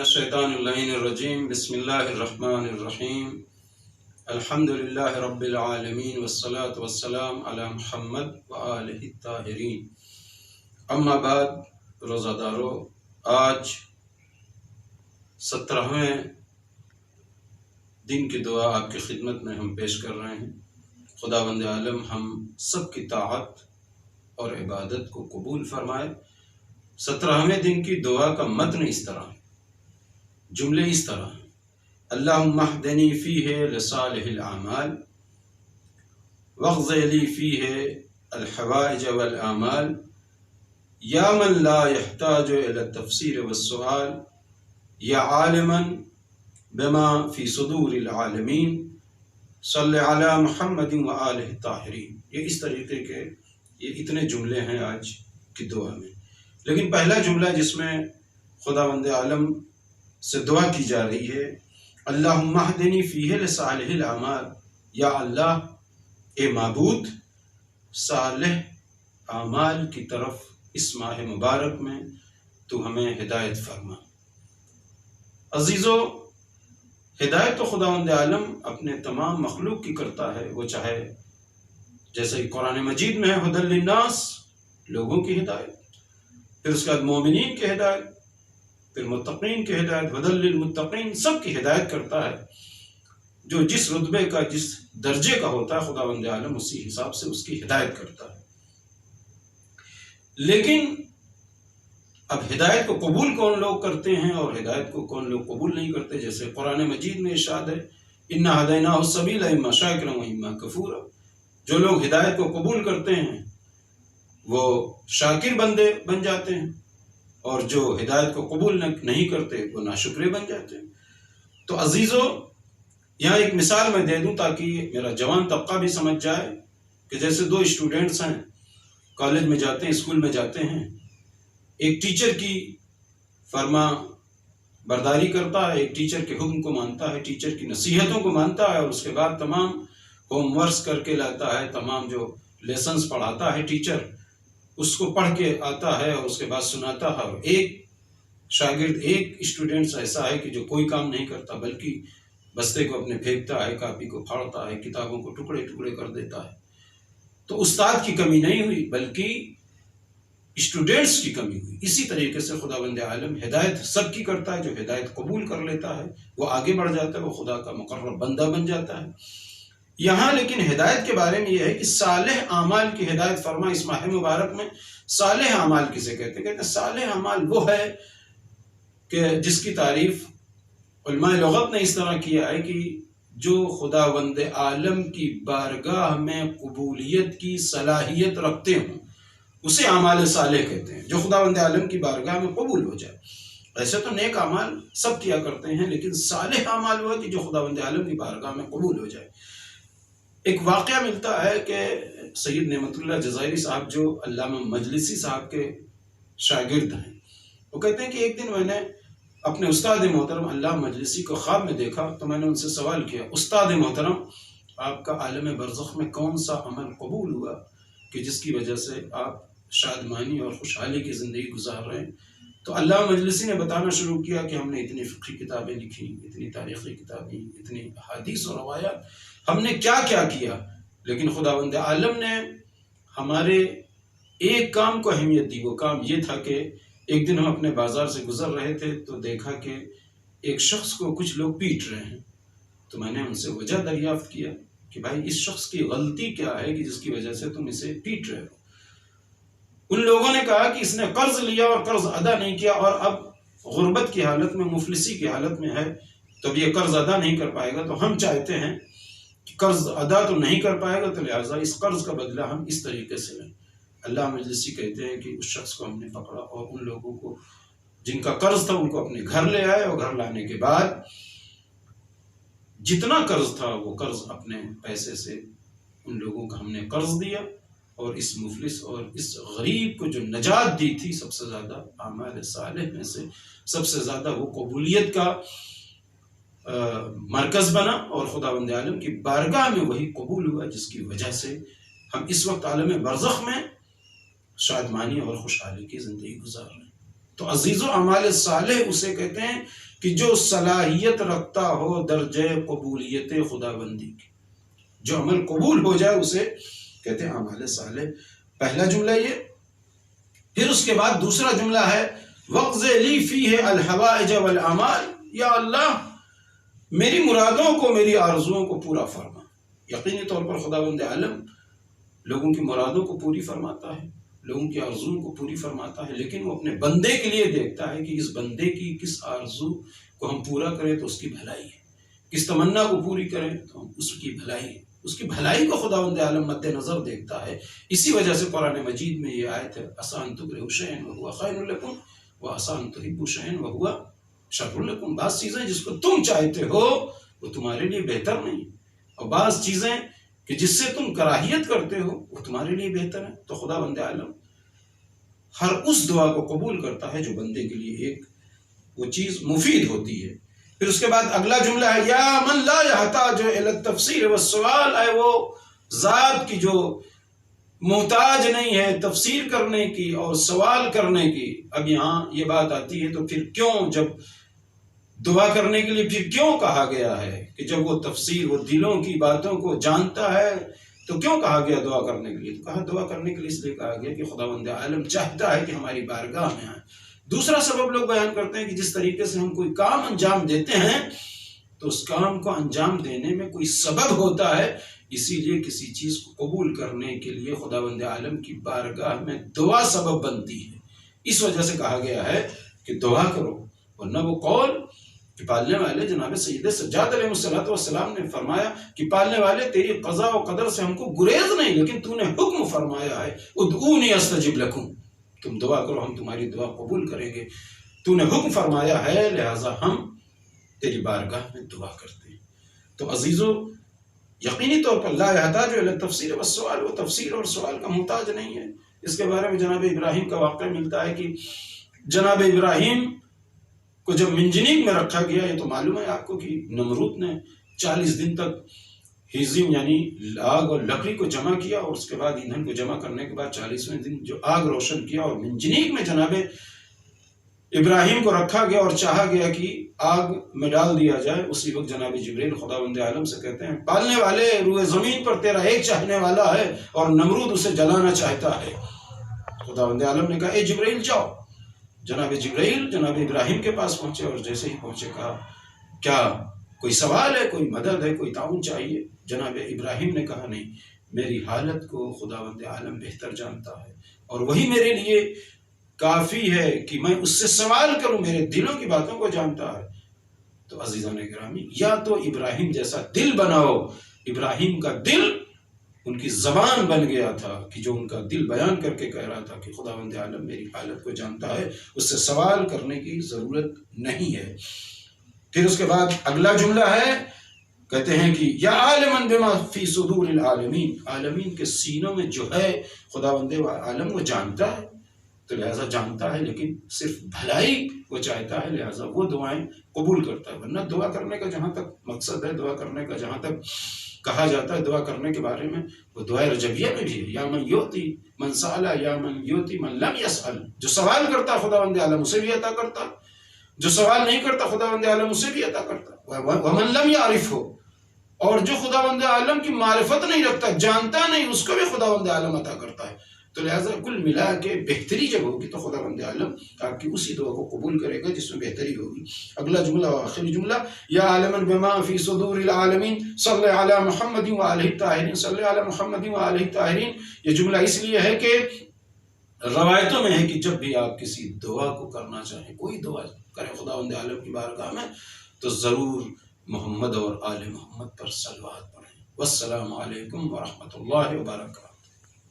الشیطان اللعین الرجیم بسم اللہ الرحمن الرحیم الحمد للہ رب العالمین والصلاة والسلام علی محمد وآلہ الطاہرین اما بعد روزہ دارو، آج 17ویں دن کی دعا آپ کی خدمت میں ہم پیش کر رہے ہیں۔ خداوند عالم ہم سب کی طاعت اور عبادت کو قبول فرمائے۔ 17ویں دن کی دعا کا متن اس طرح ہے، جملے اس طرح ہیں: اللہم اہدنی فیہ لصالح الاعمال واقض لی فیہ الحوائج والآمال یا من لا يحتاج الى التفسیر والسؤال یا عالما بما فی صدور العالمین صلی علی محمد وآلہ الطاہرین۔ یہ اس طریقے کے یہ اتنے جملے ہیں آج کی دعا میں، لیکن پہلا جملہ جس میں خداوند عالم سے دعا کی جا رہی ہے، اللہم اہدنی فیہ لصالح الاعمال، یا اللہ اے معبود صالح اعمال کی طرف اس ماہ مبارک میں تو ہمیں ہدایت فرما۔ عزیزو، ہدایت تو خداوند عالم اپنے تمام مخلوق کی کرتا ہے، وہ چاہے جیسے قرآن مجید میں ہے ھدی للناس، لوگوں کی ہدایت، پھر اس کے بعد مومنین کی ہدایت، پھر متقین کی ہدایت، ھدی للمتقین، سب کی ہدایت کرتا ہے۔ جو جس رتبے کا جس درجے کا ہوتا ہے خداوند عالم اسی حساب سے اس کی ہدایت کرتا ہے۔ لیکن اب ہدایت کو قبول کون لوگ کرتے ہیں اور ہدایت کو کون لوگ قبول نہیں کرتے؟ جیسے قرآن مجید میں ارشاد ہے انا ہدیناہ السبیل اما شاکرا و اما کفورا۔ جو لوگ ہدایت کو قبول کرتے ہیں وہ شاکر بندے بن جاتے ہیں، اور جو ہدایت کو قبول نہیں کرتے وہ ناشکرے بن جاتے ہیں۔ تو عزیزو، یہاں ایک مثال میں دے دوں تاکہ میرا جوان طبقہ بھی سمجھ جائے کہ جیسے دو اسٹوڈنٹس ہیں، کالج میں جاتے ہیں، اسکول میں جاتے ہیں، ایک ٹیچر کی فرما برداری کرتا ہے، ایک ٹیچر کے حکم کو مانتا ہے، ٹیچر کی نصیحتوں کو مانتا ہے، اور اس کے بعد تمام ہوم ورکس کر کے لاتا ہے، تمام جو لیسنس پڑھاتا ہے ٹیچر اس کو پڑھ کے آتا ہے اور اس کے بعد سناتا ہے۔ اور ایک شاگرد، ایک اسٹوڈنٹ ایسا ہے کہ جو کوئی کام نہیں کرتا بلکہ بستے کو اپنے پھینکتا ہے، کاپی کو پھاڑتا ہے، کتابوں کو ٹکڑے ٹکڑے کر دیتا ہے۔ تو استاد کی کمی نہیں ہوئی بلکہ اسٹوڈنٹس کی کمی ہوئی۔ اسی طریقے سے خداوند عالم ہدایت سب کی کرتا ہے، جو ہدایت قبول کر لیتا ہے وہ آگے بڑھ جاتا ہے، وہ خدا کا مقرب بندہ بن جاتا ہے۔ یہاں لیکن ہدایت کے بارے میں یہ ہے کہ صالح اعمال کی ہدایت فرما۔ اس ماہ مبارک میں صالح اعمال کسے کہتے ہیں؟ کہتے ہیں صالح اعمال وہ ہے کہ جس کی تعریف علماء لغت نے اس طرح کیا ہے کہ جو خداوند عالم کی بارگاہ میں قبولیت کی صلاحیت رکھتے ہوں، اسے اعمال صالح کہتے ہیں، جو خداوند عالم کی بارگاہ میں قبول ہو جائے۔ ایسے تو نیک اعمال سب کیا کرتے ہیں، لیکن صالح اعمال وہ ہے کہ جو خداوند عالم کی بارگاہ میں قبول ہو جائے۔ ایک واقعہ ملتا ہے کہ سید نعمت اللہ جزائری صاحب جو علامہ مجلسی صاحب کے شاگرد ہیں، وہ کہتے ہیں کہ ایک دن میں نے اپنے استاد محترم علامہ مجلسی کو خواب میں دیکھا، تو میں نے ان سے سوال کیا، استاد محترم آپ کا عالم برزخ میں کون سا عمل قبول ہوا کہ جس کی وجہ سے آپ شادمانی اور خوشحالی کی زندگی گزار رہے ہیں؟ تو علامہ مجلسی نے بتانا شروع کیا کہ ہم نے اتنی فقہی کتابیں لکھی، اتنی تاریخی کتابیں، اتنی حدیث و روایات، ہم نے کیا کیا کیا، لیکن خداوند عالم نے ہمارے ایک کام کو اہمیت دی۔ وہ کام یہ تھا کہ ایک دن ہم اپنے بازار سے گزر رہے تھے تو دیکھا کہ ایک شخص کو کچھ لوگ پیٹ رہے ہیں۔ تو میں نے ان سے وجہ دریافت کیا کہ بھائی اس شخص کی غلطی کیا ہے کہ جس کی وجہ سے تم اسے پیٹ رہے ہو؟ ان لوگوں نے کہا کہ اس نے قرض لیا اور قرض ادا نہیں کیا، اور اب غربت کی حالت میں، مفلسی کی حالت میں ہے، تو اب یہ قرض ادا نہیں کر پائے گا۔ تو ہم چاہتے ہیں کہ قرض ادا تو نہیں کر پائے گا، تو لہٰذا اس قرض کا بدلہ ہم اس طریقے سے لیں۔ اللہ مجلسی کہتے ہیں کہ اس شخص کو ہم نے پکڑا اور ان لوگوں کو جن کا قرض تھا ان کو اپنے گھر لے آئے، اور گھر لانے کے بعد جتنا قرض تھا وہ قرض اپنے پیسے سے ان لوگوں کو ہم نے قرض دیا، اور اس مفلس اور اس غریب کو جو نجات دی تھی، سب سے زیادہ اعمال صالح میں سے سب سے زیادہ وہ قبولیت کا مرکز بنا، اور خداوند عالم کی بارگاہ میں وہی قبول ہوا جس کی وجہ سے ہم اس وقت عالم برزخ میں شادمانی اور خوشحالی کی زندگی گزار رہے ہیں۔ تو عزیز و اعمال صالح اسے کہتے ہیں کہ جو صلاحیت رکھتا ہو درجہ قبولیت خدا بندی کی، جو عمل قبول ہو جائے اسے کہتے ہیں اعمال صالح. پہلا جملہ یہ. پھر اس کے بعد دوسرا جملہ ہے وَقْضِ لِي فِيهِ الْحَوَائِجَ وَالْآمَالِ، یا اللہ میری مرادوں کو، میری آرزوؤں کو پورا فرما. یقینی طور پر خداوند عالم لوگوں کی مرادوں کو پوری فرماتا ہے، لوگوں کی آرزوؤں کو پوری فرماتا ہے، لیکن وہ اپنے بندے کے لیے دیکھتا ہے کہ اس بندے کی کس آرزو کو ہم پورا کریں تو اس کی بھلائی ہے، کس تمنا کو پوری کریں تو اس کی بھلائی ہے. اس کی بھلائی کو خداوند عالم مد نظر دیکھتا ہے. اسی وجہ سے قرآن مجید میں یہ آیت ہے عسیٰ ان تکرہوا شیئا وہو خیر لکم وعسیٰ ان تحبوا شیئا وہو شر لکم. بعض چیزیں جس کو تم چاہتے ہو وہ تمہارے لیے بہتر نہیں، اور بعض چیزیں کہ جس سے تم کراہیت کرتے ہو وہ تمہارے لیے بہتر ہے. تو خداوند عالم ہر اس دعا کو قبول کرتا ہے جو بندے کے لیے ایک وہ چیز مفید ہوتی ہے. پھر اس کے بعد اگلا جملہ ہے یا من لا یحتاج الی التفسیر والسؤال، اے وہ ذات کی جو محتاج نہیں ہے تفسیر کرنے کی اور سوال کرنے کی. اب یہاں یہ بات آتی ہے تو پھر کیوں جب دعا کرنے کے لیے پھر کیوں کہا گیا ہے کہ جب وہ تفسیر وہ دلوں کی باتوں کو جانتا ہے تو کیوں کہا گیا دعا کرنے کے لیے؟ تو کہا دعا کرنے کے لیے اس لیے کہا گیا کہ خداوند عالم چاہتا ہے کہ ہماری بارگاہ میں آئیں. دوسرا سبب لوگ بیان کرتے ہیں کہ جس طریقے سے ہم کوئی کام انجام دیتے ہیں تو اس کام کو انجام دینے میں کوئی سبب ہوتا ہے، اسی لیے کسی چیز کو قبول کرنے کے لیے خداوند عالم کی بارگاہ میں دعا سبب بنتی ہے. اس وجہ سے کہا گیا ہے کہ دعا کرو، ورنہ وہ قول کہ پالنے والے جناب سید سجاد علیہ السلام نے فرمایا کہ پالنے والے تیری قضاء و قدر سے ہم کو گریز نہیں، لیکن تو نے حکم فرمایا ہے ادعونی استجب لکم، تم دعا کرو ہم تمہاری دعا قبول کریں گے. تو نے حکم فرمایا ہے لہٰذا ہم تیری بارگاہ میں دعا کرتے ہیں. تو عزیزو یقینی طور پر لا یحتاج الی التفسیر والسؤال، وہ تفسیر اور سوال کا محتاج نہیں ہے. اس کے بارے میں جناب ابراہیم کا واقعہ ملتا ہے کہ جناب ابراہیم کو جب منجنیق میں رکھا گیا، یہ تو معلوم ہے آپ کو کہ نمرود نے 40 دن تک ہیزم یعنی آگ اور لکڑی کو جمع کیا، اور اس کے بعد ایندھن کو جمع کرنے کے بعد 40ویں دن جو آگ روشن کیا اور منجنیق میں جناب ابراہیم کو رکھا گیا اور چاہا گیا کہ آگ میں ڈال دیا جائے. اسی وقت جناب جبریل خداوند عالم سے کہتے ہیں پالنے والے روئے زمین پر تیرا ایک چاہنے والا ہے اور نمرود اسے جلانا چاہتا ہے. خداوند عالم نے کہا اے جبریل جاؤ. جناب جبریل جناب ابراہیم کے پاس پہنچے اور جیسے ہی پہنچے کہا کیا کوئی سوال ہے، کوئی مدد ہے، کوئی تعاون چاہیے؟ جناب ابراہیم نے کہا نہیں، میری حالت کو خداوند عالم بہتر جانتا ہے اور وہی میرے لیے کافی ہے کہ میں اس سے سوال کروں، میرے دلوں کی باتوں کو جانتا ہے. تو عزیزان گرامی یا تو ابراہیم جیسا دل بناؤ. ابراہیم کا دل ان کی زبان بن گیا تھا کہ جو ان کا دل بیان کر کے کہہ رہا تھا کہ خداوند عالم میری حالت کو جانتا ہے، اس سے سوال کرنے کی ضرورت نہیں ہے. پھر اس کے بعد اگلا جملہ ہے کہتے ہیں کہ یا عالماً بما فی صدور العالمین، عالمین کے سینوں میں جو ہے خداوند عالم وہ جانتا ہے، تو لہٰذا جانتا ہے لیکن صرف بھلائی وہ چاہتا ہے، لہٰذا وہ دعائیں قبول کرتا ہے. ورنہ دعا کرنے کا جہاں تک مقصد ہے، دعا کرنے کا جہاں تک کہا جاتا ہے دعا کرنے کے بارے میں، وہ دعائے رجبیہ میں بھی ہے یا من یوتی من سأل یا من یوتی من لم یسأل. جو سوال کرتا خداوند عالم اسے بھی عطا کرتا، جو سوال نہیں کرتا خداوند عالم اسے بھی عطا کرتا. ومن لم یعرف ہو، اور جو خداوند عالم کی معرفت نہیں رکھتا، جانتا نہیں، اس کو بھی خداوند عالم عطا کرتا ہے. تو لہٰذا کل ملا کے بہتری جب ہوگی تو خداوند عالم آپ کی اسی دعا کو قبول کرے گا جس میں بہتری ہوگی. اگلا جملہ اور آخری جملہ یا عالما بما فی صدور العالمین صلی علی محمد وآلہ الطاہرین، صلی علی محمد وآلہ الطاہرین. یہ جملہ اس لیے ہے کہ روایتوں میں ہے کہ جب بھی آپ کسی دعا کو کرنا چاہیں، کوئی دعا کریں خداوند عالم کی بارگاہ میں، تو ضرور محمد اور آل محمد پر صلوات پڑھیں. والسلام علیکم ورحمۃ اللہ وبرکاتہ.